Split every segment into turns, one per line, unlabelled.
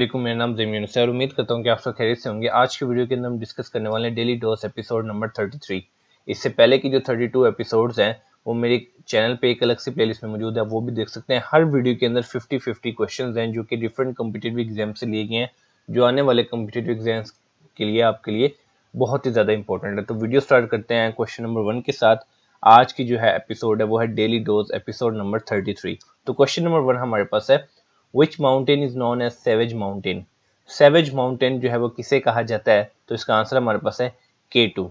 वालेकुम, मेरा नाम ज़मीन है और उम्मीद करता हूँ कि आप सब खैरियत से होंगे। आज की वीडियो के अंदर हम डिस्कस करने वाले हैं डेली डोज एपिसोड नंबर 33। इससे पहले की जो 32 एपिसोड्स हैं वो मेरे चैनल पे एक अलग सी प्लेलिस्ट में मौजूद है, वो भी देख सकते हैं। हर वीडियो के अंदर 50-50 क्वेश्चंस हैं जो कि डिफरेंट कम्पिटिटिव एग्जाम से लिए गए हैं, जो आने वाले कम्पिटिटिव एग्जाम्स के लिए आपके लिए बहुत ही ज़्यादा इंपॉर्टेंट है। तो वीडियो स्टार्ट करते हैं क्वेश्चन नंबर 1 के साथ। आज की जो है एपिसोड है वो है डेली डोज एपिसोड नंबर 33। तो क्वेश्चन नंबर 1 हमारे पास है, Which mountain is known as Savage Mountain? Savage Mountain जो है वो किसे कहा जाता है? तो इसका आंसर हमारे पास है K2।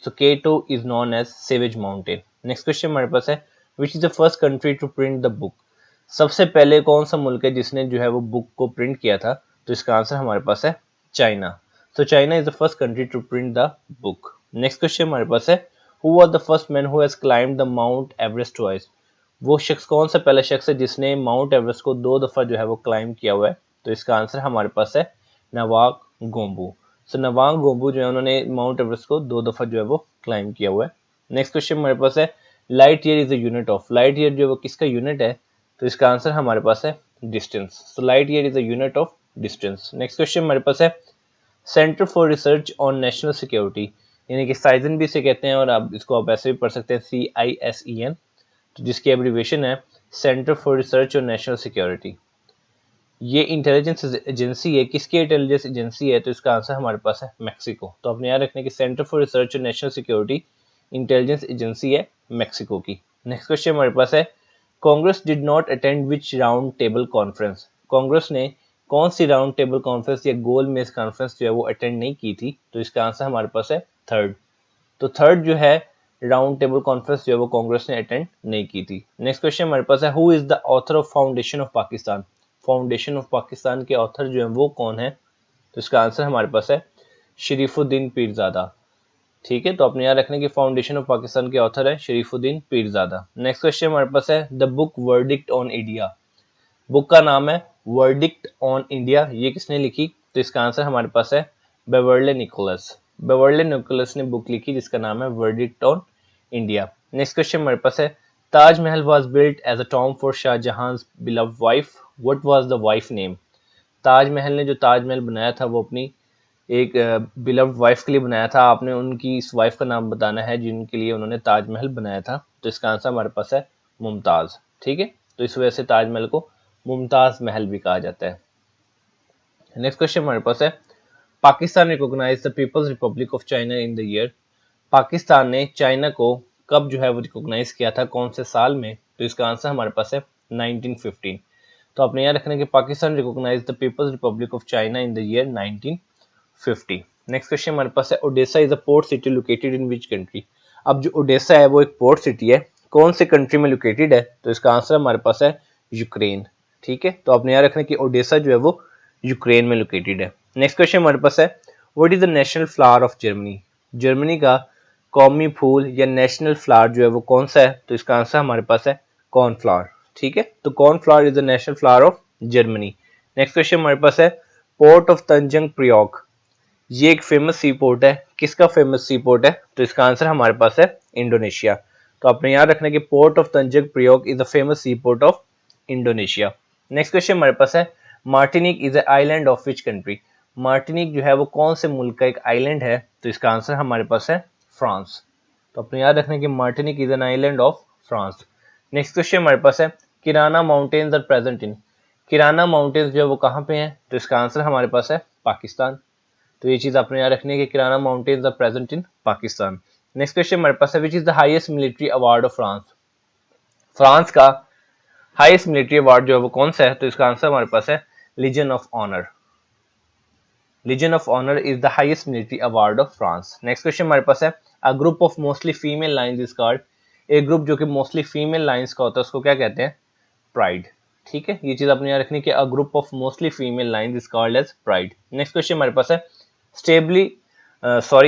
So K2 is known as Savage Mountain. Next question हमारे पास है, Which is the first country to print the book? सबसे पहले कौन सा मुल्क है जिसने जो है वो बुक को प्रिंट किया था? तो इसका आंसर हमारे पास है China. So China is the first country to print the book. Next question हमारे पास है, Who was the first man who has climbed the Mount Everest twice? वो शख्स कौन सा पहला शख्स है जिसने माउंट एवरेस्ट को 2 दफ़ा जो है वो क्लाइम किया हुआ है? तो इसका आंसर हमारे पास है नवांग गोम्बू। सो नवांग गोम्बू जो है उन्होंने माउंट एवरेस्ट को 2 दफ़ा जो है वो क्लाइम किया हुआ है। नेक्स्ट क्वेश्चन हमारे पास है, light year is the unit of. Light year जो है वो किसका यूनिट है? तो इसका आंसर हमारे पास है distance. So light year is the unit of distance. Next question हमारे पास है, centre for research on national security, यानी कि साइजन भी इसे कहते हैं और आप इसको आप ऐसे भी पढ़ सकते हैं CISEN, तो जिसकी एब्रीविएशन है सेंटर फॉर रिसर्च और नेशनल सिक्योरिटी। ये इंटेलिजेंस एजेंसी है, किसकी इंटेलिजेंस एजेंसी है? तो इसका आंसर हमारे पास है मैक्सिको। तो अपने याद रखने की सेंटर फॉर रिसर्च और नेशनल सिक्योरिटी इंटेलिजेंस एजेंसी है मैक्सिको की। नेक्स्ट क्वेश्चन हमारे पास है, Congress did not attend which round table conference. Congress ने कौन सी राउंड टेबल कॉन्फ्रेंस या गोल मेज कॉन्फ्रेंस जो है वो अटेंड नहीं की थी? तो इसका आंसर हमारे पास है थर्ड। तो थर्ड जो है राउंड टेबल कॉन्फ्रेंस जो है वो कांग्रेस ने अटेंड नहीं की थी। नेक्स्ट क्वेश्चन हमारे पास है, who is the author of foundation of Pakistan. Foundation of Pakistan के ऑथर जो है वो कौन है? तो इसका आंसर हमारे पास है शरीफुद्दीन पीरजादा। ठीक है, तो अपने याद रखने की फाउंडेशन ऑफ पाकिस्तान के ऑथर है शरीफुद्दीन पीरजादा। नेक्स्ट क्वेश्चन हमारे पास है, the book verdict on India. Book का नाम है वर्डिक्ट ऑन इंडिया, ये किसने लिखी? तो इसका आंसर हमारे पास है बेवर्ले निकोलस। बेवर्ले निकोलस ने बुक लिखी जिसका नाम है verdict on India. Next question हमारे पास है, Taj Mahal was built as a tomb for Shah Jahan's beloved wife, what was the wife name. Taj Mahal ने जो ताजमहल बनाया था वो अपनी एक बिलव्ड वाइफ के लिए बनाया था। आपने उनकी इस वाइफ का नाम बताना है जिनके लिए उन्होंने ताजमहल बनाया था। तो इसका आंसर हमारे पास है मुमताज। ठीक है, तो इस वजह से ताजमहल को मुमताज महल भी कहा जाता है। नेक्स्ट क्वेश्चन हमारे पास है, Pakistan recognise the people's republic of China in the year. Pakistan ने चाइना को कब जो है वो रिकॉग्नाइज किया था, कौन से साल में? तो इसका आंसर हमारे पास है 1915। तो आपने याद रखना कि Pakistan recognise the people's republic of China in the year 1950। Next question हमारे पास है, Odessa is a port city located in which country. अब जो ओडेसा है वो एक पोर्ट सिटी है, कौन से कंट्री में लोकेटेड है? तो इसका आंसर हमारे पास है यूक्रेन। ठीक है, तो आपने याद रखना कि ओडेसा जो है वो यूक्रेन में लोकेटेड है। नेक्स्ट क्वेश्चन हमारे पास है, what is the national flower of Germany. Germany का कौमी फूल या नेशनल फ्लावर जो है वो कौन सा है? तो इसका आंसर हमारे पास है कॉर्नफ्लावर। ठीक है, तो cornflour is the national flower of Germany. Next question हमारे पास है, पोर्ट ऑफ तंजंग प्रियोक, ये एक फेमस सी पोर्ट है, किसका फेमस सी पोर्ट है? तो इसका आंसर हमारे पास है इंडोनेशिया। तो आपने याद रखना कि port of Tanjung Priok is the famous sea port of Indonesia. Next question हमारे पास है, Martinique is a island of which country. Martinique जो है वो कौन से मुल्क का एक आइलैंड है? तो इसका आंसर हमारे पास है फ्रांस। तो अपने याद रखने की Martinique is an island of France. Next question हमारे पास है, Kirana mountains are present in. Kirana mountains जो है वो कहाँ पे हैं? तो इसका आंसर हमारे पास है पाकिस्तान। तो ये चीज आपने याद रखनी है कि Kirana mountains are present in Pakistan. Next question हमारे पास है, which is the highest military award of France. France का हाईएस्ट मिलिट्री अवार्ड जो है वो कौन सा है? तो इसका आंसर हमारे पास है legion of honour. Legion of honour is the highest military award of France. Next question हमारे पास है, a group of mostly female lions is called. एक ग्रुप जो कि मोस्टली फीमेल लाइन्स का होता है उसको क्या कहते हैं? प्राइड। ठीक है, ये चीज आपने याद रखनी कि a group of mostly female lions is called as pride. Next question हमारे पास है,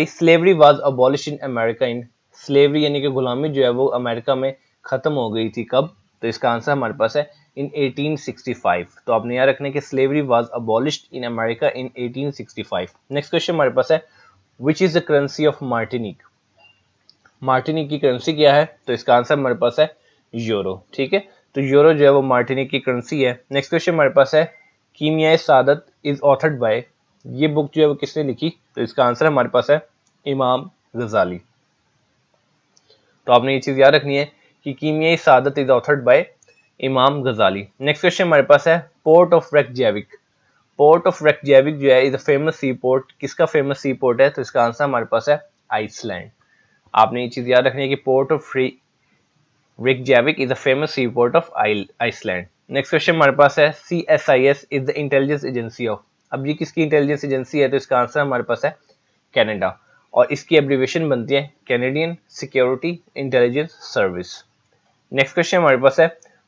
slavery was abolish in America in. Slavery यानी कि गुलामी जो है वो अमेरिका में खत्म हो गई थी कब? तो इसका आंसर हमारे पास है इन 1865। तो आपने याद रखना कि slavery was abolished in America in 1865। Next question हमारे पास है, which is the currency of Martinique. Martinique की करेंसी क्या है? तो इसका आंसर हमारे पास है यूरो। ठीक है, तो यूरो जो है वो मार्टिनिक की करेंसी है। नेक्स्ट क्वेश्चन हमारे पास है, कीमिया सादत इज ऑथर्ड बाय, ये बुक जो है वो किसने लिखी? तो इसका आंसर हमारे पास है इमाम गजाली। तो आपने ये चीज याद रखनी है कि Kimiya Saadat is authored by Imam Ghazali. Next question हमारे पास है port of Reykjavik. Port of Reykjavik जो है is a famous sea port, किसका फेमस सी पोर्ट है? तो इसका आंसर हमारे पास है आइसलैंड। आपने ये चीज याद रखनी है कि port of Reykjavik is a famous sea port of Iceland. Next question हमारे पास है CSIS is the intelligence agency of, अब ये किसकी इंटेलिजेंस एजेंसी है? तो इसका आंसर हमारे पास है कनाडा, और इसकी एब्रीविएशन बनती है Canadian security intelligence service. Next question हमारे पास है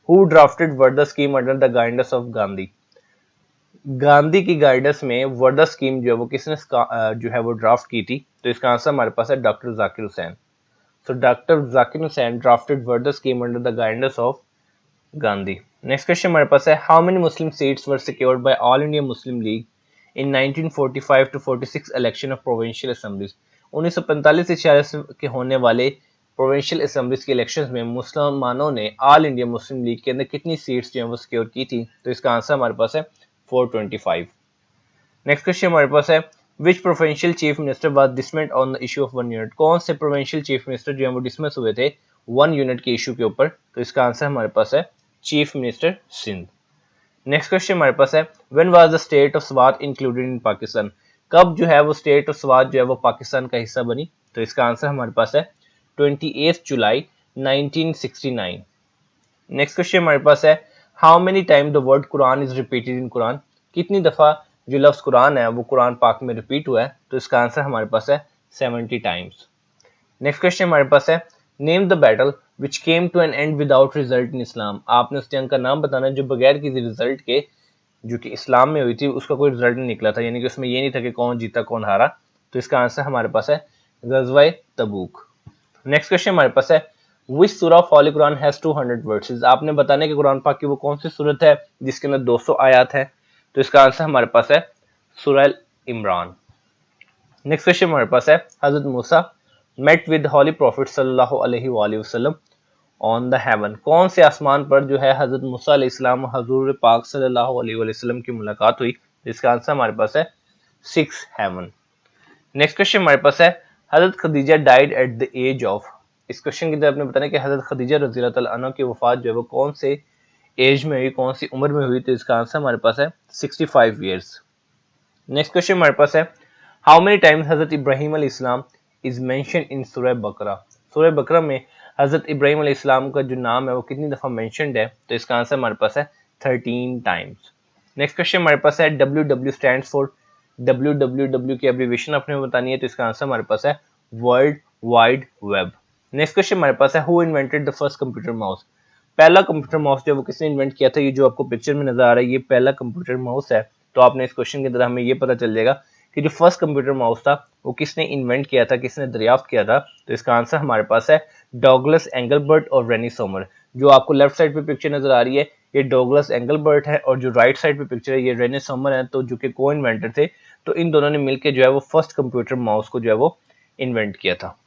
who drafted Wardha scheme under the guidance of Gandhi. Gandhi की गाइडेंस में वर्धा स्कीम जो है वो किसने जो है वो ड्राफ्ट की थी? तो इसका आंसर हमारे पास है doctor Zakir Hussain. So Dr. Zakir Hussain drafted Verda scheme under the guidance of Gandhi. Next question हमारे पास है how many Muslim seats were secured by All India Muslim League in 1945 to 46 election of provincial assemblies। 1945 से 46 के होने वाले provincial assemblies के elections में मुसलमानों ने ऑल इंडिया मुस्लिम लीग के अंदर कितनी सीट्स जो है वो सिक्योर की थी? तो इसका आंसर हमारे पास है 425। नेक्स्ट क्वेश्चन हमारे पास है which provincial chief minister was dismissed on the issue of 1 unit. कौन से प्रोविंशियल चीफ मिनिस्टर जो है वो डिसमिस हुए थे 1 यूनिट के इशू के ऊपर? तो इसका आंसर हमारे पास है chief minister Sindh. Next question हमारे पास है when was the state of Swat included in Pakistan. कब जो है वो स्टेट ऑफ स्वात जो है वो पाकिस्तान का हिस्सा बनी? तो इसका आंसर हमारे पास है 28 जुलाई 1969। नेक्स्ट क्वेश्चन हमारे पास है how many time the word Quran is repeated in Quran. कितनी दफा जो लफ्ज कुरान है वो कुरान पाक में रिपीट हुआ है? तो इसका आंसर हमारे पास है 70 टाइम्स। नेक्स्ट क्वेश्चन हमारे पास है name the battle which came to an end without result in Islam. आपने उस जंग का नाम बताना है जो बगैर किसी रिजल्ट के जो कि इस्लाम में हुई थी उसका कोई रिजल्ट नहीं निकला था, यानी कि उसमें ये नहीं था कि कौन जीता कौन हारा। तो इसका आंसर हमारे पास है गज़वा तबूक। नेक्स्ट क्वेश्चन हमारे पास है विच सूरा of Holi Quran has 200 versus. आपने बताना है कि कुरान पाक की वो कौन सी सूरत है जिसके अंदर 200 आयत है? तो इसका आंसर हमारे पास है सूरह इमरान। नेक्स्ट क्वेश्चन हमारे पास है हजरत मूसा मेट विद हॉली प्रॉफिट सल्लल्लाहु अलैहि वसल्लम ऑन द हेवन। कौन से आसमान पर जो है हजरत मूसा अलैहिस्सलाम हजूर पाक सल्लल्लाहु अलैहि वसल्लम की मुलाकात हुई? इसका आंसर हमारे पास है 6 हेवन। नेक्स्ट क्वेश्चन हमारे पास है Hazrat Khadija died at the age of. इस क्वेश्चन की तरफ आपने बताना है कि हजरत खदीजा रज़ी अल्लाह तआला अन्हा की वफात जो है वो कौन से एज में हुई, कौन सी उम्र में हुई? तो इसका आंसर हमारे पास है 65 ईयर्स। नेक्स्ट क्वेश्चन हमारे पास है हाउ मेनी टाइम्स हजरत इब्राहिम अलैहिस्सलाम इज मेंशन इन सूरह बकरा। सूरह बकरा में हजरत इब्राहिम अलैहिस्सलाम का जो नाम है वो कितनी दफा मेंशन्ड है? तो इसका आंसर हमारे पास है 13 टाइम्स। नेक्स्ट क्वेश्चन हमारे पास है WW स्टैंड्स फॉर। WWW की एब्रीविएशन आपने बतानी है, तो इसका आंसर हमारे पास है world wide web. Next question हमारे पास है who invented the first computer mouse. पहला कंप्यूटर माउस जो वो किसने इन्वेंट किया था? ये जो आपको पिक्चर में नजर आ रहा है ये पहला कंप्यूटर माउस है। तो आपने इस क्वेश्चन के अंदर हमें ये पता चल जाएगा कि जो फर्स्ट कंप्यूटर माउस था वो किसने इन्वेंट किया था, किसने दरियाफ्त किया था? तो इसका आंसर हमारे पास है डॉगलस एंगलबर्ट और रेनी सोमर। जो आपको लेफ्ट साइड पे पिक्चर नजर आ रही है ये डॉगलस एंगलबर्ट है, और जो राइट साइड पे पिक्चर है ये रेनी सोमर है, तो जो कि को इन्वेंटर थे। तो इन दोनों ने मिलकर जो है वो फर्स्ट कंप्यूटर माउस को जो है वो इन्वेंट किया था।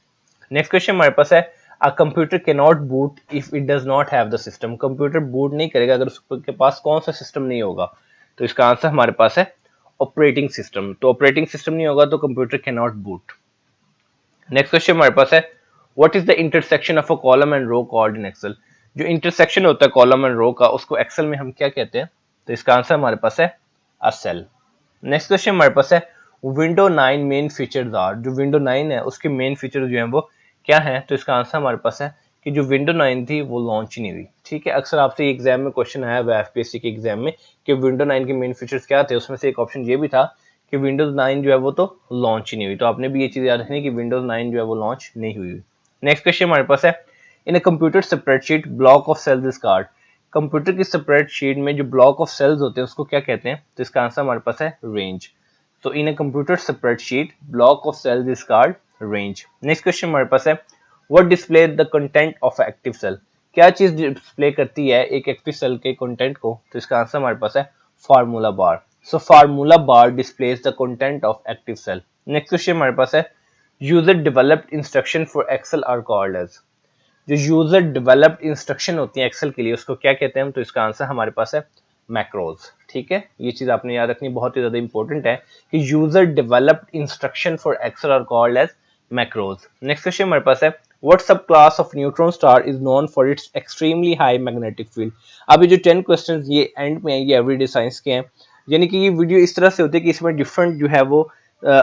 नेक्स्ट क्वेश्चन हमारे पास है a computer can not boot if it does not have the system. Computer boot नहीं करेगा अगर उसके पास कौन सा सिस्टम नहीं होगा? तो इसका आंसर हमारे पास है ऑपरेटिंग सिस्टम। तो ऑपरेटिंग सिस्टम नहीं होगा तो computer can not boot. Next question हमारे पास है what is the intersection of a column and row called in Excel. जो इंटरसेक्शन होता है कॉलम एंड रो का उसको एक्सेल में हम क्या कहते हैं? तो इसका आंसर हमारे पास है अ सेल। नेक्स्ट क्वेश्चन हमारे पास है विंडो 9 मेन फीचर्स आर। जो विंडो 9 है उसके मेन फीचर जो है वो क्या है? तो इसका आंसर हमारे पास है कि जो विंडो 9 थी वो लॉन्च ही नहीं हुई। ठीक है, अक्सर आपसे एग्जाम में क्वेश्चन आया हुआ FPSC के एग्जाम में कि विंडो 9 के मेन फीचर्स क्या थे। उसमें से एक ऑप्शन ये भी था कि विंडोज 9 जो है वो तो लॉन्च ही नहीं हुई। तो आपने भी ये चीज याद रखनी कि विंडोज 9 जो है वो लॉन्च नहीं हुई। नेक्स्ट क्वेश्चन हमारे पास है in a computer spreadsheet block of cells is called. Computer की स्प्रेडशीट में जो ब्लॉक ऑफ सेल्स होते हैं उसको क्या कहते हैं? तो इसका आंसर हमारे पास है range. So in a computer spreadsheet, block of cells is called range. Next question हमारे पास है what displays the content of an active cell। क्या चीज डिस्प्ले करती है एक एक्टिव सेल के कंटेंट को? तो इसका आंसर हमारे पास है formula bar. So formula bar displays the content of active cell. Next question हमारे पास है user developed instruction for Excel are called as. जो यूजर डेवलप्ड इंस्ट्रक्शन होती है एक्सेल के लिए उसको क्या कहते हैं? तो इसका आंसर हमारे पास है मैक्रोज। ठीक है, ये चीज आपने याद रखनी, बहुत ही ज्यादा इंपॉर्टेंट है कि user developed instruction for Excel are called as macros. Next question हमारे पास है what sub class of neutron star is known for its extremely high magnetic field. अब ये जो 10 क्वेश्चन ये एंड में है, ये एवरीडे साइंस के हैं, यानी कि ये वीडियो इस तरह से होती है कि इसमें डिफरेंट जो है वो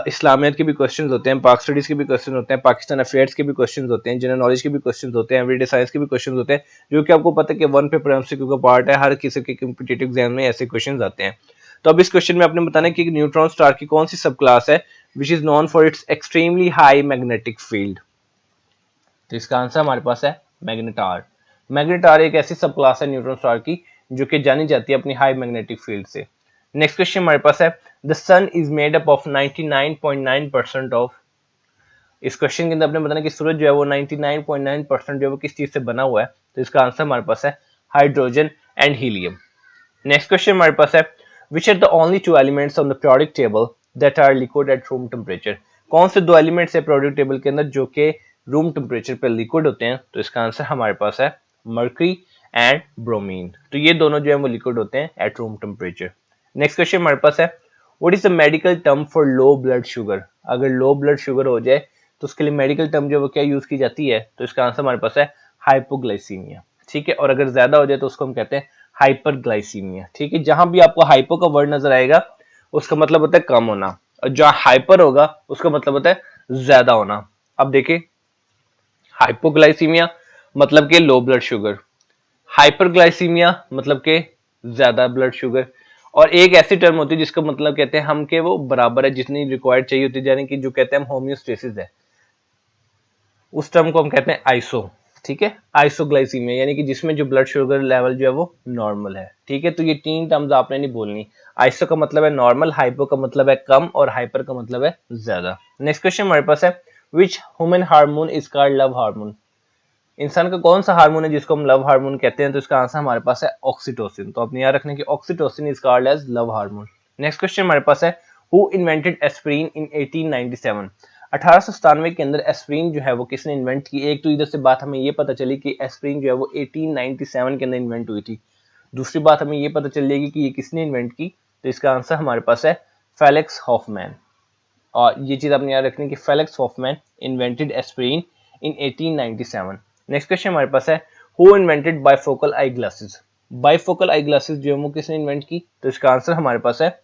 इस्लामियत के भी क्वेश्चंस होते हैं, पाक स्टडीज के भी क्वेश्चन होते हैं, पाकिस्तान अफेयर्स के भी क्वेश्चंस होते हैं, जनरल नॉलेज के भी क्वेश्चंस होते हैं, एवरीडे साइंस के भी क्वेश्चंस होते हैं, जो कि आपको पता है कि वन पेपर एमसीक्यू का पार्ट है, हर किसी के कॉम्पिटिटिव एग्जाम में ऐसे क्वेश्चंस आते हैं। तो अब इस क्वेश्चन में आपने बताना है कि न्यूट्रॉन स्टार की कौन सी सब क्लास है which is known for its extremely high magnetic field. तो इसका आंसर हमारे पास है मैग्नेटार। मैग्नेटार एक ऐसी सब क्लास है न्यूट्रॉन स्टार की जो कि जानी जाती है अपनी हाई मैग्नेटिक फील्ड से। नेक्स्ट क्वेश्चन हमारे पास है the sun is made up of 99.9% of. इस क्वेश्चन के अंदर आपने बताना कि सूरज जो है वो 99.9% जो है वो किस चीज से बना हुआ है। तो इसका आंसर हमारे पास है hydrogen and helium. Next question हमारे पास है which are the only two elements on the periodic table that are liquid at room temperature. कौन से दो एलिमेंट्स है पीरियोडिक टेबल के अंदर जो कि रूम टेम्परेचर पे लिक्विड होते हैं। तो इसका आंसर हमारे पास है मर्करी एंड ब्रोमीन। तो ये दोनों जो है वो लिक्विड होते हैं eight room temperature. Next question हमारे पास है what is the medical term for low blood sugar. अगर लो ब्लड शुगर हो जाए तो उसके लिए मेडिकल टर्म जो वो क्या यूज की जाती है। तो इसका आंसर हमारे पास है हाइपोग्लाइसीमिया। ठीक है, और अगर ज्यादा हो जाए तो उसको हम कहते हैं हाइपरग्लाइसीमिया। ठीक है, जहां भी आपको हाइपो का वर्ड नजर आएगा उसका मतलब होता है कम होना, और जहां हाइपर होगा उसका मतलब होता है ज्यादा होना। अब देखिए, हाइपोग्लाइसीमिया मतलब के लो ब्लड शुगर, हाइपरग्लाइसीमिया मतलब के ज्यादा ब्लड शुगर, और एक ऐसी टर्म होती है जिसका मतलब कहते हैं हम के वो बराबर है जितनी रिक्वायर्ड चाहिए होती है, यानी कि जो कहते हैं हम होम्योस्टेसिस है, उस टर्म को हम कहते हैं आइसो। ठीक है, आइसोग्लाइसीमिया यानी कि जिसमें जो ब्लड शुगर लेवल जो है वो नॉर्मल है। ठीक है, तो ये तीन टर्म्स आपने नहीं बोलनी। आइसो का मतलब है नॉर्मल, हाइपो का मतलब है कम, और हाइपर का मतलब है ज्यादा। नेक्स्ट क्वेश्चन हमारे पास है which human hormone is called love hormone. इंसान का कौन सा हार्मोन है जिसको हम लव हार्मोन कहते हैं। तो इसका आंसर हमारे पास है ऑक्सीटोसिन। तो अपने याद रखने की oxytocin is called as love hormone. Next question हमारे पास है हु इन्वेंटेड एस्पिरिन इन 1897। 1897 के अंदर एस्पिरिन जो है वो किसने इन्वेंट की। एक तो इधर से बात हमें ये पता चली कि एस्पिरिन जो है वो 1897 के अंदर इन्वेंट हुई थी। दूसरी बात हमें ये पता चलेगी कि ये किसने इन्वेंट की। तो इसका आंसर हमारे पास है फेलिक्स हॉफमैन। और ये चीज आपने याद रखनी कि फेलिक्स हॉफमैन इन्वेंटेड एस्पिरिन इन 1897। नेक्स्ट क्वेश्चन हमारे पास है who invented bifocal eye glasses. Bifocal eye glasses जो है वो किसने इन्वेंट की। तो इसका आंसर हमारे पास है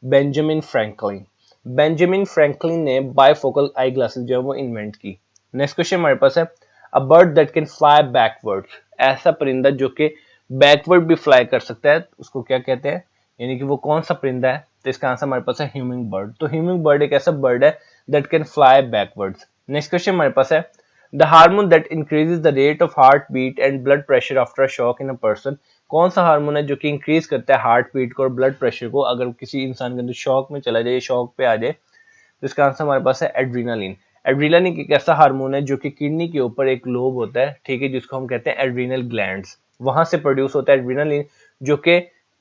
बेंजामिन फ्रैंकलिन। बेंजामिन फ्रैंकलिन ने बाइफोकल आई ग्लासेस जो है वो इन्वेंट की। नेक्स्ट क्वेश्चन हमारे पास है a bird that can fly backwards. ऐसा परिंदा जो कि बैकवर्ड भी फ्लाई कर सकता है उसको क्या कहते हैं, यानी कि वो कौन सा परिंदा है। तो इसका आंसर हमारे पास है ह्यूमिंग बर्ड। तो ह्यूमिंग बर्ड एक ऐसा बर्ड है that can fly backwards. Next question हमारे पास है the hormone that increases the rate of heart beat and blood pressure after shock in a person. कौन सा हार्मोन है जो कि इंक्रीज करता है हार्ट बीट को और ब्लड प्रेशर को अगर किसी इंसान के अंदर शॉक में चला जाए, शॉक पे आ जाए। तो इसका आंसर हमारे पास है एड्रीनालिन। एड्रीनालिन एक ऐसा हार्मोन है जो कि किडनी के ऊपर एक लोब होता है, ठीक है, जिसको हम कहते हैं एड्रीनल ग्लैंड्स, वहां से प्रोड्यूस होता है एड्रीनालिन जो कि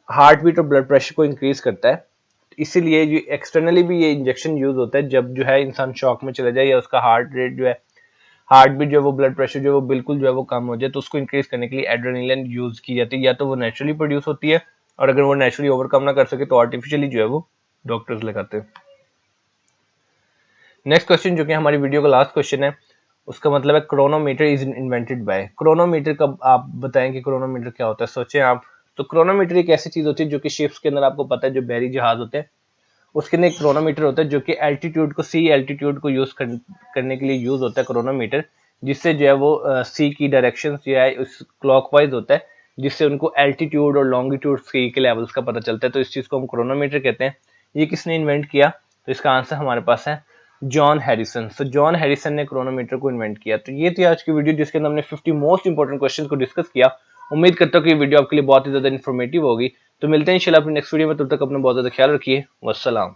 हार्ट बीट और ब्लड प्रेशर को इंक्रीज करता है। इसीलिए जो एक्सटर्नली भी ये इंजेक्शन यूज होता है जब जो है इंसान शॉक में चला जाए या उसका हार्ट रेट जो है, हार्ट बीट जो है वो, ब्लड प्रेशर जो है वो बिल्कुल जो है वो कम हो जाए, तो उसको इंक्रीज करने के लिए एड्रेनालिन यूज की जाती है। या तो वो नेचुरली प्रोड्यूस होती है, और अगर वो नेचुरली ओवरकम ना कर सके तो आर्टिफिशियली जो है वो डॉक्टर्स लगाते हैं। नेक्स्ट क्वेश्चन जो कि हमारी वीडियो का लास्ट क्वेश्चन है, उसका मतलब है chronometer is invented by. Chronometer का आप बताएं कि क्रोनोमीटर क्या होता है, सोचें आप। तो क्रोनोमीटर एक ऐसी चीज होती है जो कि शिप्स के अंदर आपको पता है जो बहरी जहाज होते हैं उसके अंदर एक क्रोनोमीटर होता है जो कि एल्टीट्यूड को, सी एल्टीट्यूड को यूज करने के लिए यूज होता है क्रोनोमीटर, जिससे जो है वो सी की डायरेक्शन जो है उस क्लॉकवाइज होता है, जिससे उनको एल्टीट्यूड और लॉन्गिट्यूड सी के लेवल्स का पता चलता है। तो इस चीज को हम क्रोनोमीटर कहते हैं। ये किसने इन्वेंट किया। तो इसका आंसर हमारे पास है जॉन हैरिसन। तो जॉन हैरिसन ने क्रोनोमीटर को इन्वेंट किया। तो ये थी आज की वीडियो जिसके अंदर हमने 50 मोस्ट इंपोर्टेंट क्वेश्चन को डिस्कस किया। उम्मीद करता हूँ कि ये वीडियो आपके लिए बहुत ही ज्यादा इन्फॉर्मेटिव होगी। तो मिलते हैं इंशाल्लाह अपनी नेक्स्ट वीडियो में, तब तक अपना बहुत ज्यादा ख्याल रखिए। वस्सलाम।